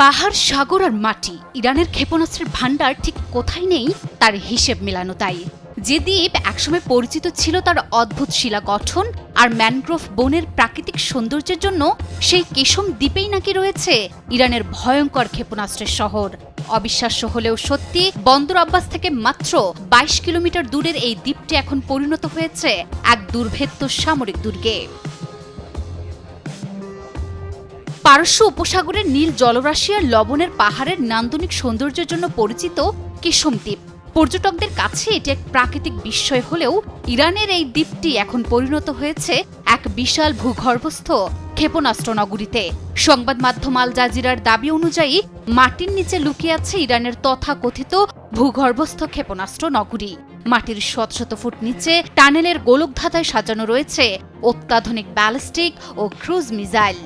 পাহাড়, সাগর আর মাটি, ইরানের ক্ষেপণাস্ত্রের ভান্ডার ঠিক কোথায় নেই তার হিসেব মেলানো তাই। যে দ্বীপ একসময় পরিচিত ছিল তার অদ্ভুত শিলা গঠন আর ম্যানগ্রোভ বনের প্রাকৃতিক সৌন্দর্যের জন্য, সেই কেশম দ্বীপেই নাকি রয়েছে ইরানের ভয়ঙ্কর ক্ষেপণাস্ত্রের শহর। অবিশ্বাস্য হলেও সত্যি, বন্দর আব্বাস থেকে মাত্র ২২ কিলোমিটার দূরের এই দ্বীপটি এখন পরিণত হয়েছে এক দুর্ভেদ্য সামরিক দুর্গে। পারস্য উপসাগরের নীল জলরাশি আর লবণের পাহাড়ের নান্দনিক সৌন্দর্যের জন্য পরিচিত কেশম দ্বীপ পর্যটকদের কাছে এটি এক প্রাকৃতিক বিস্ময় হলেও, ইরানের এই দ্বীপটি এখন পরিণত হয়েছে এক বিশাল ভূগর্ভস্থ ক্ষেপণাস্ত্র নগরীতে। সংবাদ মাধ্যম আল জাজিরার দাবি অনুযায়ী মাটির নিচে লুকিয়ে আছে ইরানের তথাকথিত ভূগর্ভস্থ ক্ষেপণাস্ত্র নগরী। মাটির শত শত ফুট নিচে টানেলের গোলকধাঁধায় সাজানো রয়েছে অত্যাধুনিক ব্যালিস্টিক ও ক্রুজ মিসাইল।